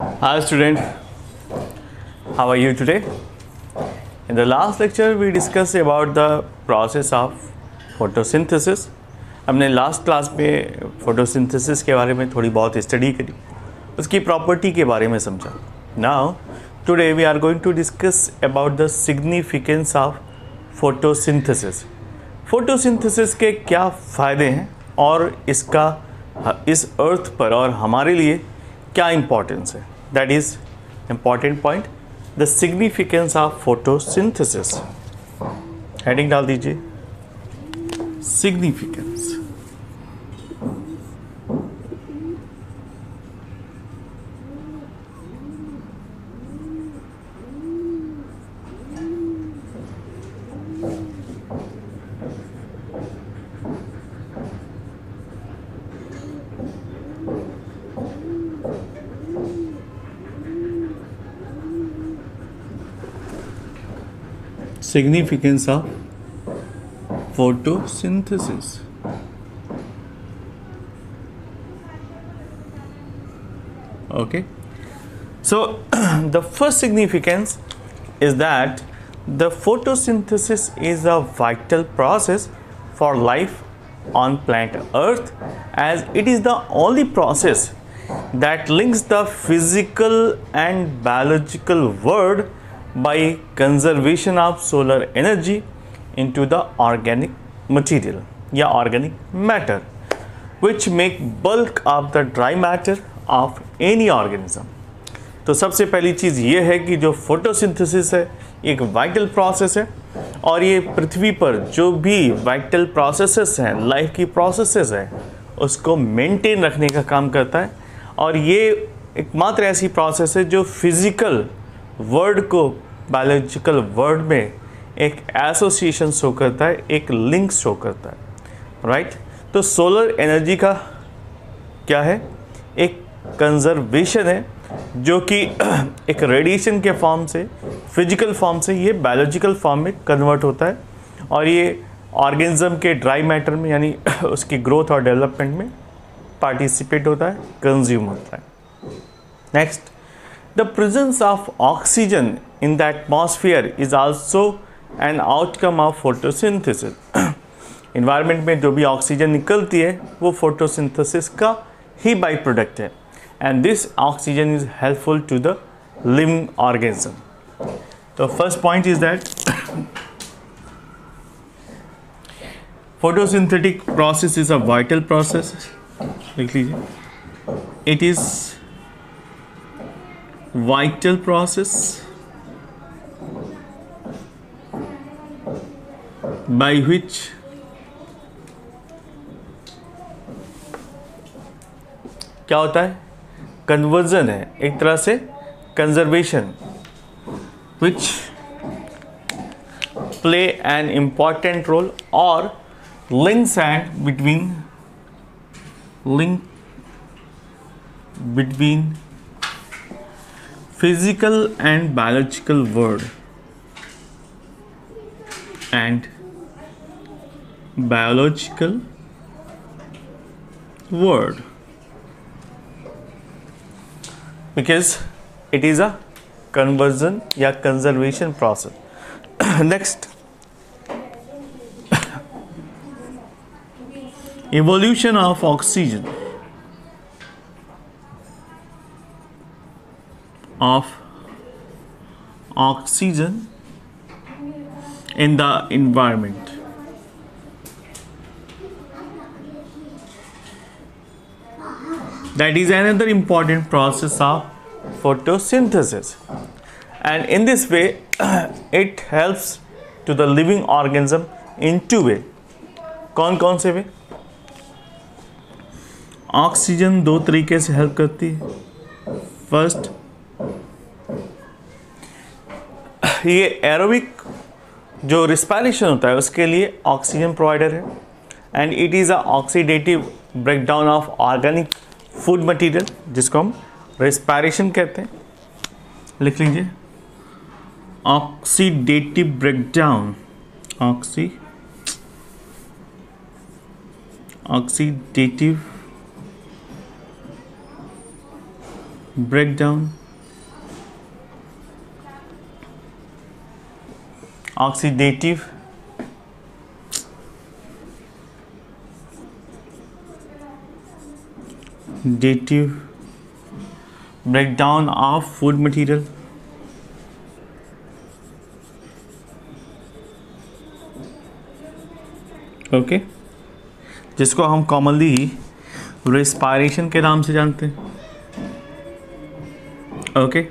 Hi student, how are you today? In the last lecture we discussed about the process of photosynthesis. हमने last class में photosynthesis के बारे में थोड़ी बहुत स्टडी करी, उसकी प्रॉपर्टी के बारे में समझा. Now today we are going to discuss about the significance of photosynthesis. Photosynthesis के क्या फ़ायदे हैं और इसका इस अर्थ पर और हमारे लिए क्या इम्पोर्टेंस है. That is important point, the significance of photosynthesis. Heading डाल दीजिए, significance. Significance of photosynthesis. Okay, so the first significance is that the photosynthesis is a vital process for life on planet Earth, as it is the only process that links the physical and biological world by conservation of solar energy into the organic material या organic matter, which make bulk of the dry matter of any organism. तो सबसे पहली चीज़ ये है कि जो photosynthesis है एक वाइटल प्रोसेस है, और ये पृथ्वी पर जो भी वाइटल प्रोसेसेस हैं, लाइफ की प्रोसेसेस हैं, उसको मेंटेन रखने का काम करता है. और ये एकमात्र ऐसी प्रोसेस है जो फिज़िकल वर्ड को बायोलॉजिकल वर्ड में एक एसोसिएशन शो करता है, एक लिंक शो करता है. राइट, तो सोलर एनर्जी का क्या है, एक कंजर्वेशन है, जो कि एक रेडिएशन के फॉर्म से, फिजिकल फॉर्म से ये बायोलॉजिकल फॉर्म में कन्वर्ट होता है, और ये ऑर्गेनिज्म के ड्राई मैटर में यानी उसकी ग्रोथ और डेवलपमेंट में पार्टिसिपेट होता है, कंज्यूम होता है. Next, the presence of oxygen in the atmosphere is also an outcome of photosynthesis. Environment में जो भी ऑक्सीजन निकलती है वो फोटोसिंथेसिस का ही बाई प्रोडक्ट है, and this oxygen is helpful to the living organism. तो first point is that photosynthetic process is a vital process. लिख लीजिए, it is vital process by which क्या होता है, कन्वर्जन है, एक तरह से conservation, which play an important role or links and between physical and biological world and biological world, because it is a conversion या conservation process. Next, evolution of oxygen in the environment. That is another important process of photosynthesis, and in this way it helps to the living organism in two way. कौन कौन से वे? Oxygen दो तरीके से help करती है. First, ये aerobic जो रिस्पायरेशन होता है उसके लिए ऑक्सीजन प्रोवाइडर है, and it is a oxidative breakdown of organic food material, जिसको हम रिस्पायरेशन कहते हैं. लिख लीजिए, oxidative breakdown, oxidative breakdown, oxidative breakdown of food material, okay, जिसको हम कॉमनली रेस्पायरेशन के नाम से जानते हैं, okay,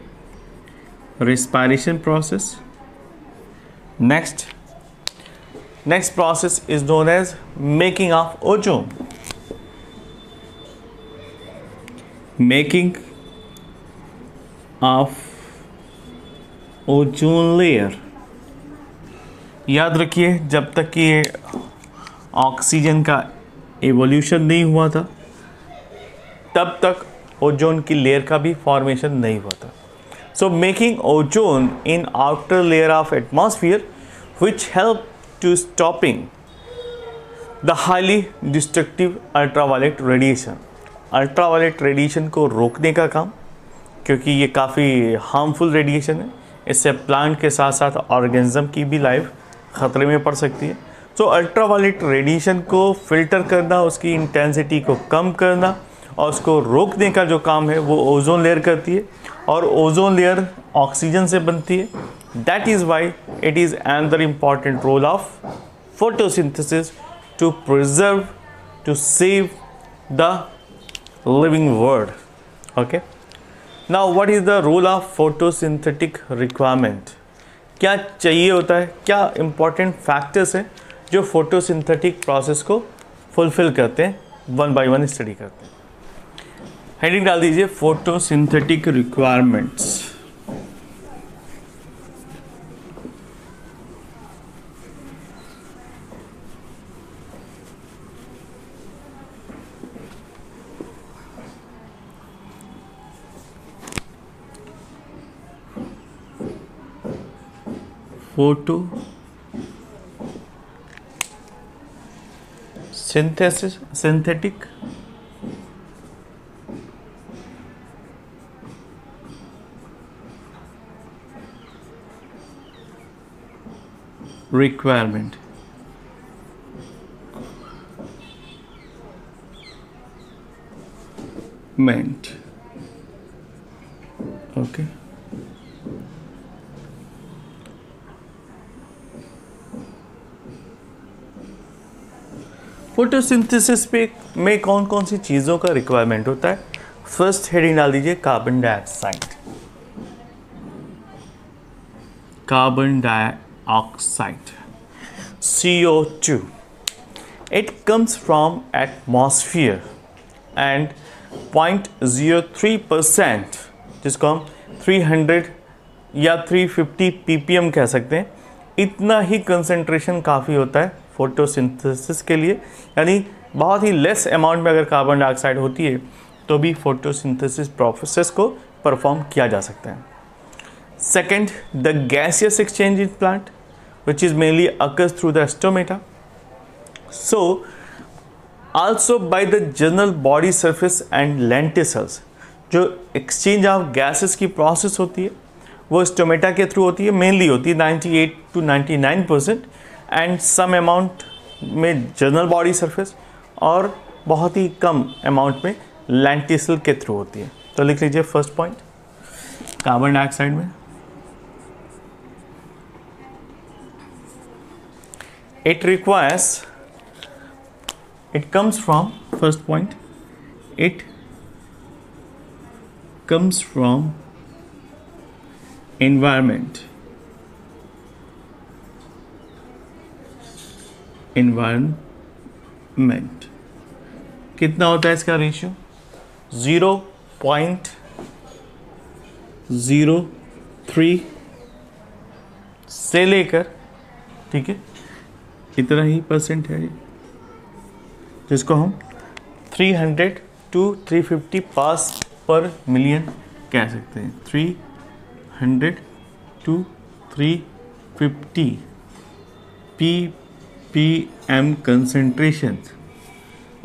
respiration process. Next process is known as making of ozone. Making of ozone layer. याद रखिए, जब तक कि ये ऑक्सीजन का एवोल्यूशन नहीं हुआ था तब तक ओजोन की लेयर का भी फॉर्मेशन नहीं हुआ था. So making ozone in outer layer of atmosphere which help to stopping the highly destructive ultraviolet radiation. Ultraviolet radiation को रोकने का काम, क्योंकि ये काफ़ी हार्मफुल रेडिएशन है, इससे प्लांट के साथ साथ ऑर्गेनिज्म की भी लाइफ ख़तरे में पड़ सकती है. तो अल्ट्रावायलेट रेडिएशन को फिल्टर करना, उसकी इंटेंसिटी को कम करना और उसको रोकने का जो काम है वो ओजोन लेयर करती है. और ओजोन लेयर ऑक्सीजन से बनती है. That is why it is another important role of photosynthesis to preserve, to save the living world. Okay, now what is the role of photosynthetic requirement? क्या चाहिए होता है, क्या important factors हैं जो photosynthetic process को fulfill करते हैं, one by one study करते हैं. हेडिंग डाल दीजिए photosynthetic requirements. Synthetic requirement. Okay. Photosynthesis पे में कौन कौन सी चीज़ों का रिक्वायरमेंट होता है. फर्स्ट हेडिंग डाल दीजिए carbon dioxide. Carbon dioxide CO2. It comes from atmosphere and 0.03%, जिसको हम 300 या 350 ppm कह सकते हैं, इतना ही कंसंट्रेशन काफ़ी होता है फोटोसिंथेसिस के लिए. यानी बहुत ही लेस अमाउंट में अगर कार्बन डाइऑक्साइड होती है तो भी फोटोसिंथेसिस प्रोसेस को परफॉर्म किया जा सकता है. Second, the gaseous exchange in plant which is mainly occurs through the stomata. So also by the general body surface and lenticels. जो एक्सचेंज ऑफ गैसेस की प्रोसेस होती है वो स्टोमेटा के थ्रू होती है, मेनली होती है 98 to 99%, एंड सम अमाउंट में जनरल बॉडी सरफेस और बहुत ही कम अमाउंट में लेंटिसल के थ्रू होती है. तो लिख लीजिए फर्स्ट पॉइंट कार्बन डाइऑक्साइड में it requires, it comes from, first point, it comes from environment. कितना होता है इसका रेशियो? 0.03 से लेकर, ठीक है, इतना ही परसेंट है, जिसको हम 300 to 350 पार्ट्स पर मिलियन कह सकते हैं. 300 to 350 ppm concentration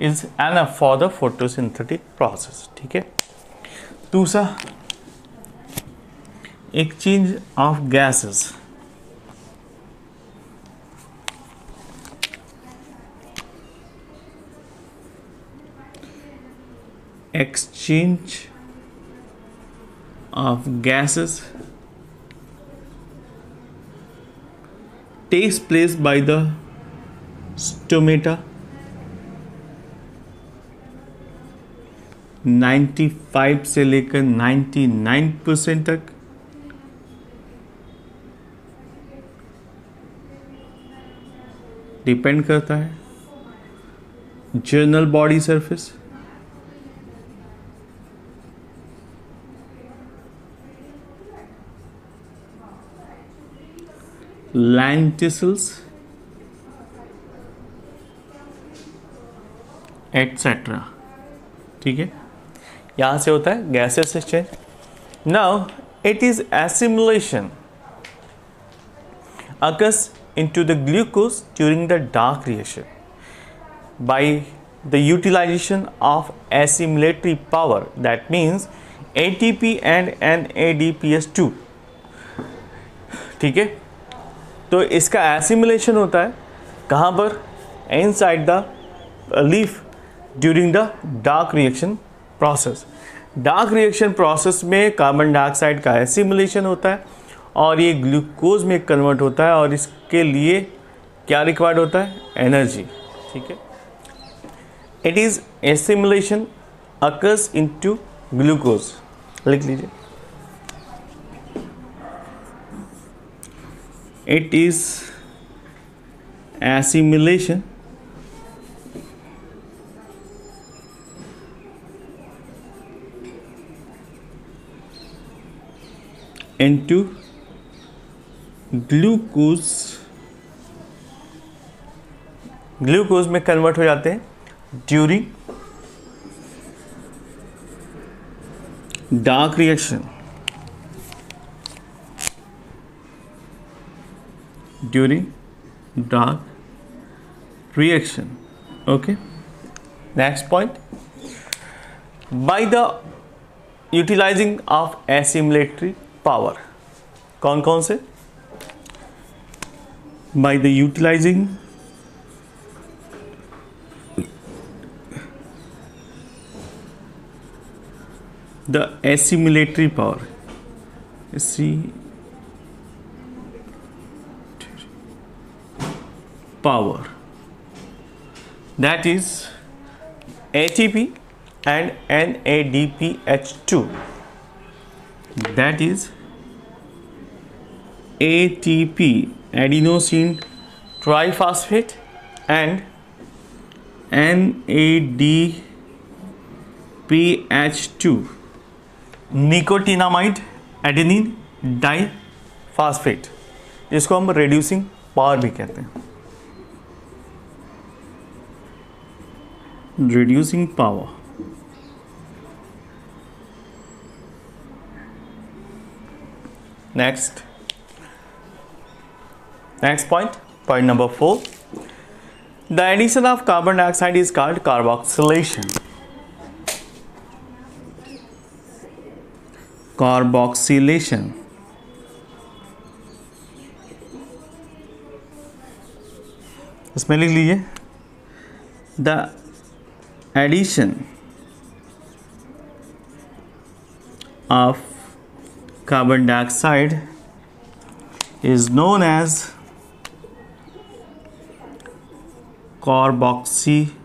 is enough for the photosynthetic process. ठीक है, दूसरा exchange of gases, exchange of gases takes place by the stomata 95 से लेकर 99% तक, डिपेंड करता है general body surface, lenticels etcetera. ठीक है, यहां से होता है gases exchange. Now it is assimilation occurs into the glucose during the dark reaction by the utilization of assimilatory power, that means ATP and NADPH2। ठीक है, तो इसका एसिमिलेशन होता है कहाँ पर? Inside the leaf during the dark reaction process. Dark reaction process में carbon dioxide का एसिमिलेशन होता है और ये ग्लूकोज में कन्वर्ट होता है, और इसके लिए क्या रिक्वायर्ड होता है? एनर्जी। ठीक है, it is assimilation occurs into glucose, लिख लीजिए। It is assimilation into glucose, glucose में कन्वर्ट हो जाते हैं during dark reaction, during dark reaction. Okay, next point, by the utilising of assimilatory power. कौन कौन से? by the utilizing the assimilatory power, that is ATP and NADPH2, that is ATP adenosine triphosphate and NADPH2 nicotinamide adenine diphosphate, जिसको हम reducing power भी कहते हैं। reducing power, next point number 4, the addition of carbon dioxide is called carboxylation. इसमें लिख लीजिए, the addition of carbon dioxide is known as carboxylation.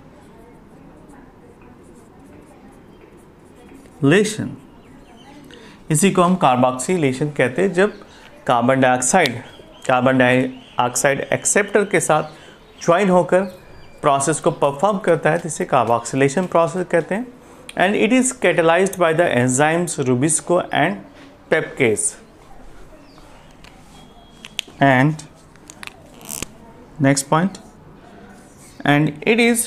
इसी को हम कार्बोक्सिलेशन कहते हैं, जब कार्बन डाइऑक्साइड एक्सेप्टर के साथ ज्वाइन होकर प्रोसेस को परफॉर्म करता है, तो इसे कार्बोक्सिलेशन प्रोसेस कहते हैं। And it is catalysed by the enzymes RuBisCO and PEPCase. And next point, and it is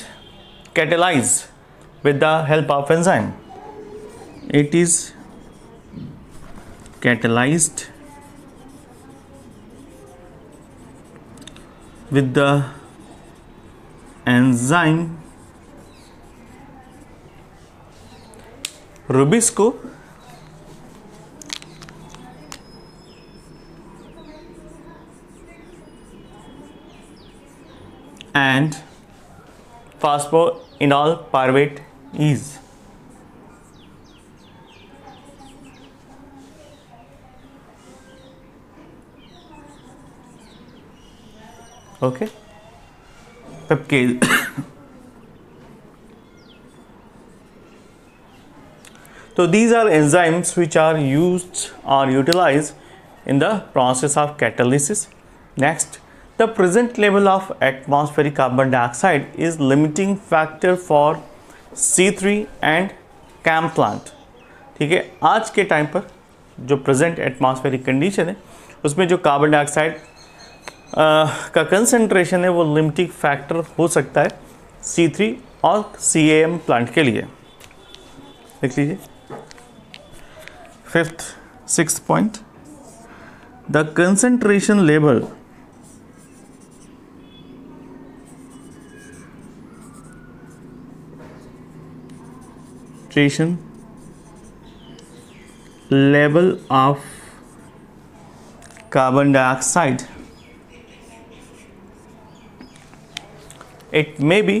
catalyzed with the help of enzyme. It is catalyzed with the enzyme Rubisco and phosphoenol pyruvate is. Okay, peptide. So these are enzymes which are used or utilized in the process of catalysis. Next, the present level of atmospheric carbon dioxide is limiting factor for C3 and CAM plant. ठीक है, आज के time पर जो present atmospheric condition है उसमें जो carbon dioxide का कंसंट्रेशन है वो लिमिटिंग फैक्टर हो सकता है C3 और CAM प्लांट के लिए. देख लीजिए. Sixth point, the concentration level of carbon dioxide, it may be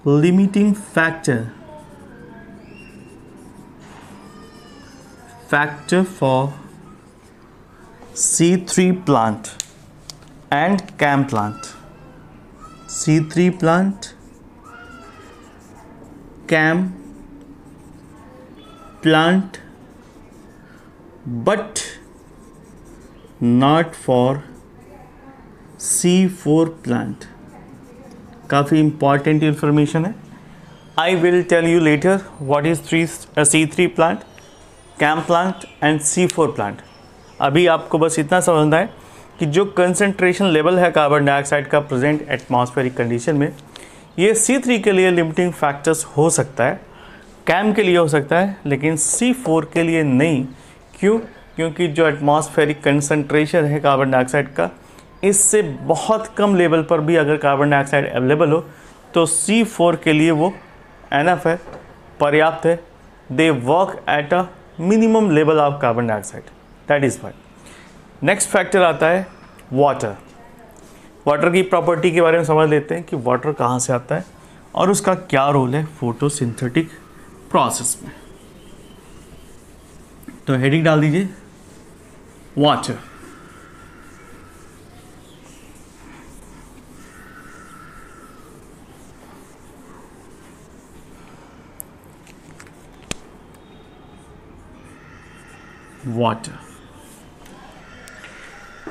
limiting factor for C3 plant and CAM plant. C3 plant, CAM plant, but not for C4 plant. काफ़ी important information है. I will tell you later what is C3 plant, CAM plant and C4 plant. अभी आपको बस इतना समझना है कि जो कंसंट्रेशन लेवल है कार्बन डाइऑक्साइड का प्रेजेंट एटमॉस्फेरिक कंडीशन में, ये C3 के लिए लिमिटिंग फैक्टर्स हो सकता है, CAM के लिए हो सकता है, लेकिन C4 के लिए नहीं. क्यों? क्योंकि जो एटमॉस्फेरिक कंसंट्रेशन है कार्बन डाइऑक्साइड का, इससे बहुत कम लेवल पर भी अगर कार्बन डाइऑक्साइड अवेलेबल हो तो C4 के लिए वो एनफ है, पर्याप्त है. They work at a minimum level of carbon dioxide. That is Y. Next factor आता है वाटर. वाटर की प्रॉपर्टी के बारे में समझ लेते हैं कि वाटर कहाँ से आता है और उसका क्या रोल है फोटोसिंथेटिक प्रोसेस में. तो हेडिंग डाल दीजिए water.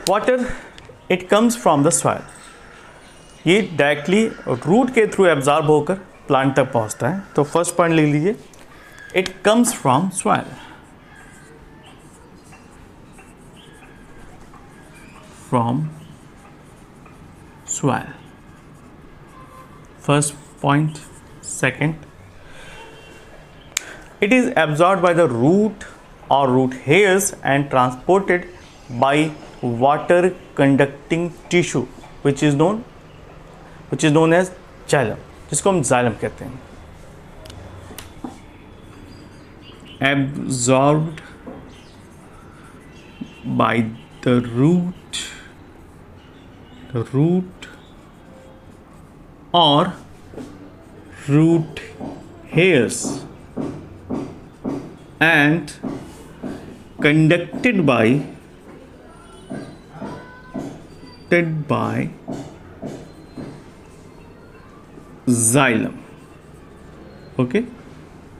Water it comes from the soil. ये डायरेक्टली रूट के थ्रू एब्जॉर्ब होकर प्लांट तक पहुंचता है. तो फर्स्ट पॉइंट लिख लीजिए, it comes from soil. From soil, first point. Second, it is absorbed by the root or root hairs and transported by water conducting tissue which is known as xylem, जिसको हम xylem कहते हैं. Absorbed by the root or root hairs and conducted by xylem. Okay,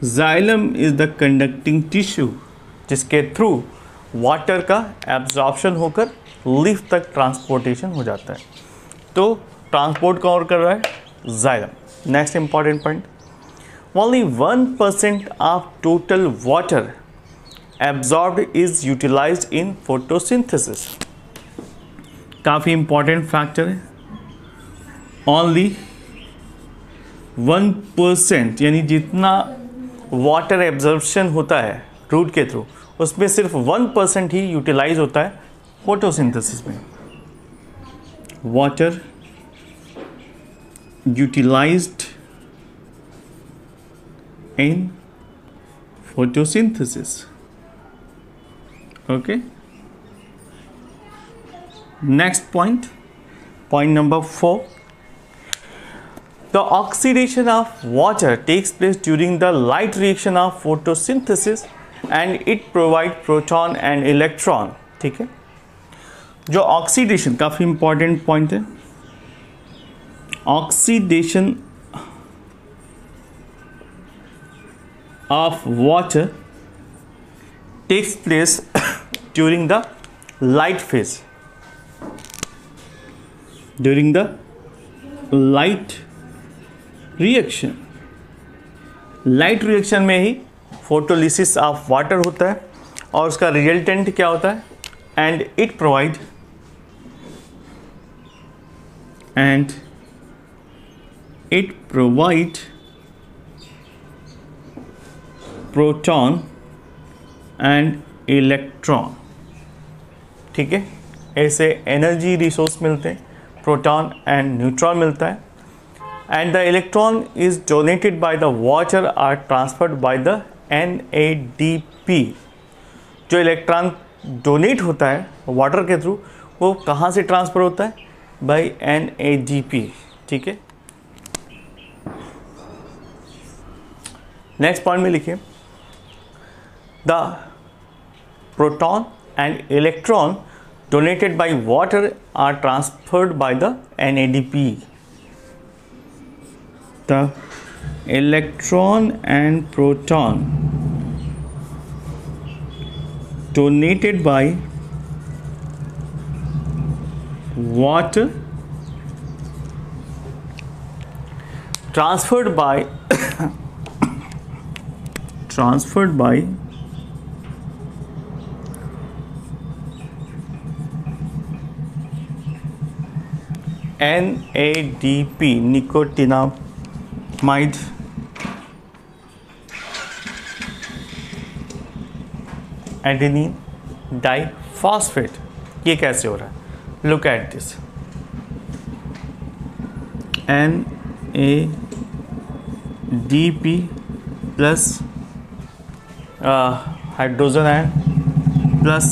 xylem is the conducting tissue जिसके through water का absorption होकर leaf तक transportation हो जाता है. तो ट्रांसपोर्ट कौन कर रहा है? xylem. Next important point, only 1% of total water absorbed is utilized in photosynthesis. काफ़ी इंपॉर्टेंट फैक्टर है. ओनली 1%, यानी जितना वाटर एब्जॉर्प्शन होता है रूट के थ्रू, उसमें सिर्फ 1% ही यूटिलाइज होता है फोटोसिंथेसिस में. Water utilised in photosynthesis. Okay. Next point, point number 4. The oxidation of water takes place during the light reaction of photosynthesis and it provide proton and electron. ठीक है, जो oxidation काफ़ी important point है. Oxidation of water takes place during the light phase. During the light reaction. Light reaction में ही photolysis of water होता है और उसका रिजल्टेंट क्या होता है? And it provide proton and electron. ठीक है, ऐसे एनर्जी रिसोर्स मिलते हैं, प्रोटॉन एंड न्यूट्रॉन मिलता है. And the electron is donated by the water are transferred by the NADP. जो इलेक्ट्रॉन डोनेट होता है वाटर के थ्रू, वो कहाँ से ट्रांसफ़र होता है? By NADP. ठीक है, नेक्स्ट पॉइंट में लिखिए, the proton and electron donated by water are transferred by the NADP. The electron and proton donated by water transferred by NADP, nicotinamide adenine diphosphate. ये कैसे हो रहा है? Look at this. NADP plus hydrogen ion plus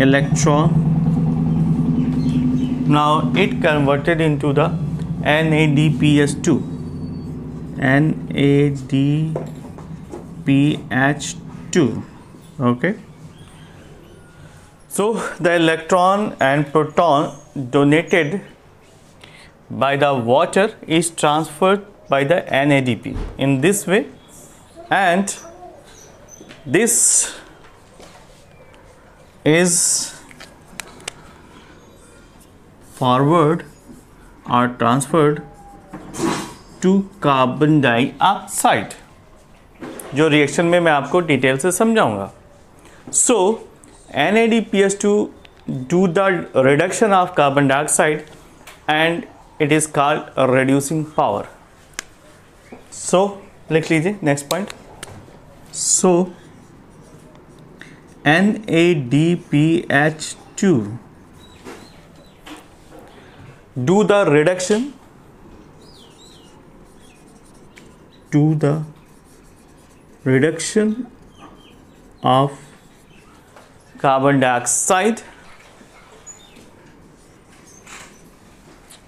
electron. Now it converted into the NADPH2. NADPH2. Okay. So the electron and proton donated by the water is transferred by the NADP in this way, and this is forward or transferred to carbon dioxide, जो reaction में मैं आपको detail से समझाऊंगा. सो NADPH2 do the reduction of carbon dioxide and it is called reducing power. So लिख लीजिए next point. So NADPH2 do the reduction of carbon dioxide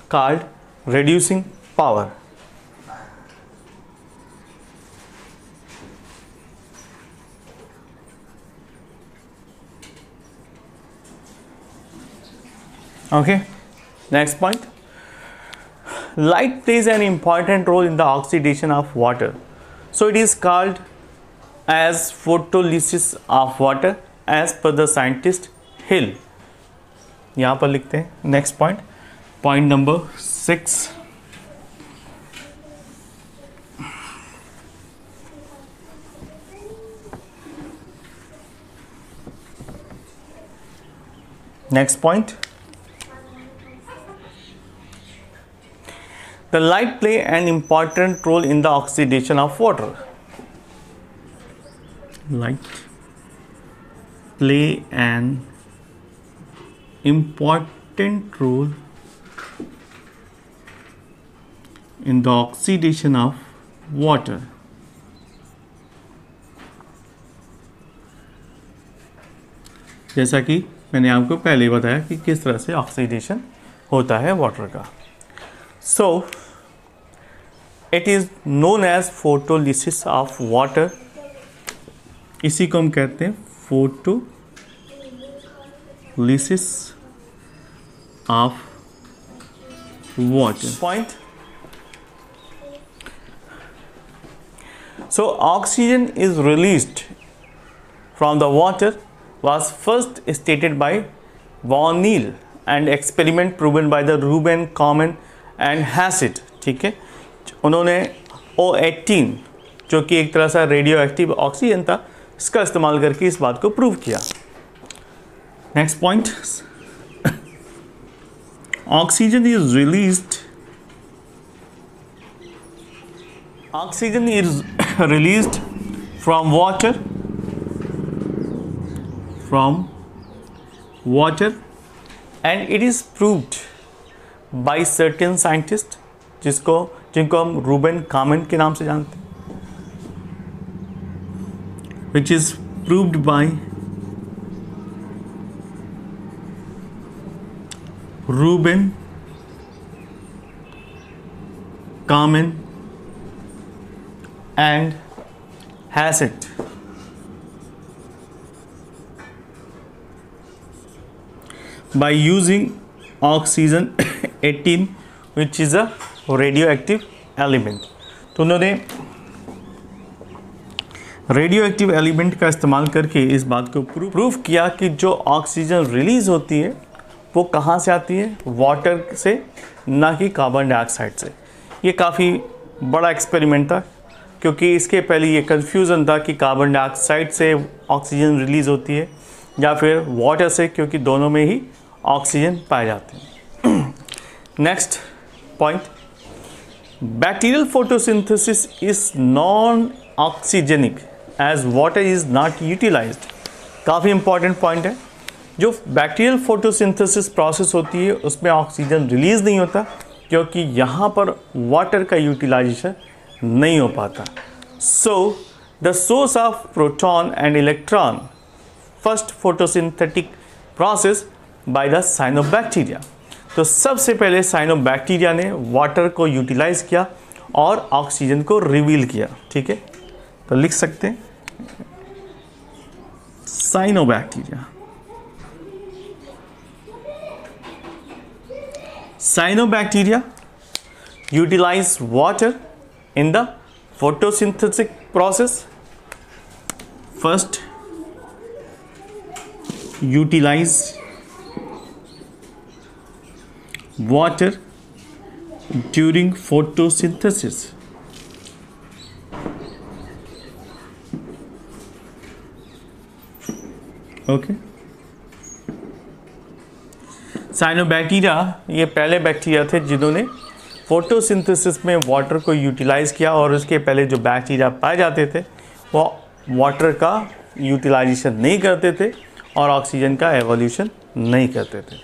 called reducing power. Okay, next point. Light plays an important role in the oxidation of water. So it is called as photolysis of water as per the scientist Hill. यहाँ पर लिखते हैं next point, point number 6. Next point, the light play an important role in the oxidation of water. Light play an important role in the oxidation of water. जैसा कि मैंने आपको पहले ही बताया कि किस तरह से ऑक्सीडेशन होता है वाटर का। So it is known as photolysis of water, इसी को हम कहते हैं photolysis of water. Point, so oxygen is released from the water was first stated by von Neil and experiment proven by the Rubin, Common and Hassett। ठीक है, उन्होंने O18 जो कि एक तरह से रेडियो एक्टिव ऑक्सीजन था, इसका इस्तेमाल करके इस बात को प्रूव किया। Next point, oxygen is released, oxygen is released from water and it is proved by certain scientists जिनको हम रूबेन कॉमन के नाम से जानते हैं, which is proved by Ruben Kamen and Hassett। by using oxygen 18 which is a radioactive element। तो उन्होंने radio active element का इस्तेमाल करके इस बात को प्रूव किया कि जो ऑक्सीजन रिलीज होती है वो कहाँ से आती है, वाटर से, ना कि कार्बन डाइऑक्साइड से। ये काफ़ी बड़ा एक्सपेरिमेंट था क्योंकि इसके पहले ये कन्फ्यूज़न था कि कार्बन डाइऑक्साइड से ऑक्सीजन रिलीज़ होती है या फिर वाटर से, क्योंकि दोनों में ही ऑक्सीजन पाए जाते हैं। Next point, bacterial photosynthesis is non oxygenic as water is not utilised. काफ़ी इंपॉर्टेंट पॉइंट है। जो बैक्टीरियल फोटोसिंथेसिस प्रोसेस होती है उसमें ऑक्सीजन रिलीज़ नहीं होता क्योंकि यहाँ पर वाटर का यूटिलाइजेशन नहीं हो पाता। So the source of proton and electron first photosynthetic process by the cyanobacteria. तो सबसे पहले साइनोबैक्टीरिया ने वाटर को यूटिलाइज किया और ऑक्सीजन को रिवील किया। ठीक है, तो लिख सकते हैं cyanobacteria. Cyanobacteria utilize water in the photosynthetic process। First utilize water during photosynthesis। Okay, cyanobacteria ये पहले बैक्टीरिया थे जिन्होंने फोटोसिंथेसिस में वाटर को यूटिलाइज़ किया और उसके पहले जो बैक्टीरिया पाए जाते थे वो वाटर का यूटिलाइजेशन नहीं करते थे और ऑक्सीजन का एवोल्यूशन नहीं करते थे।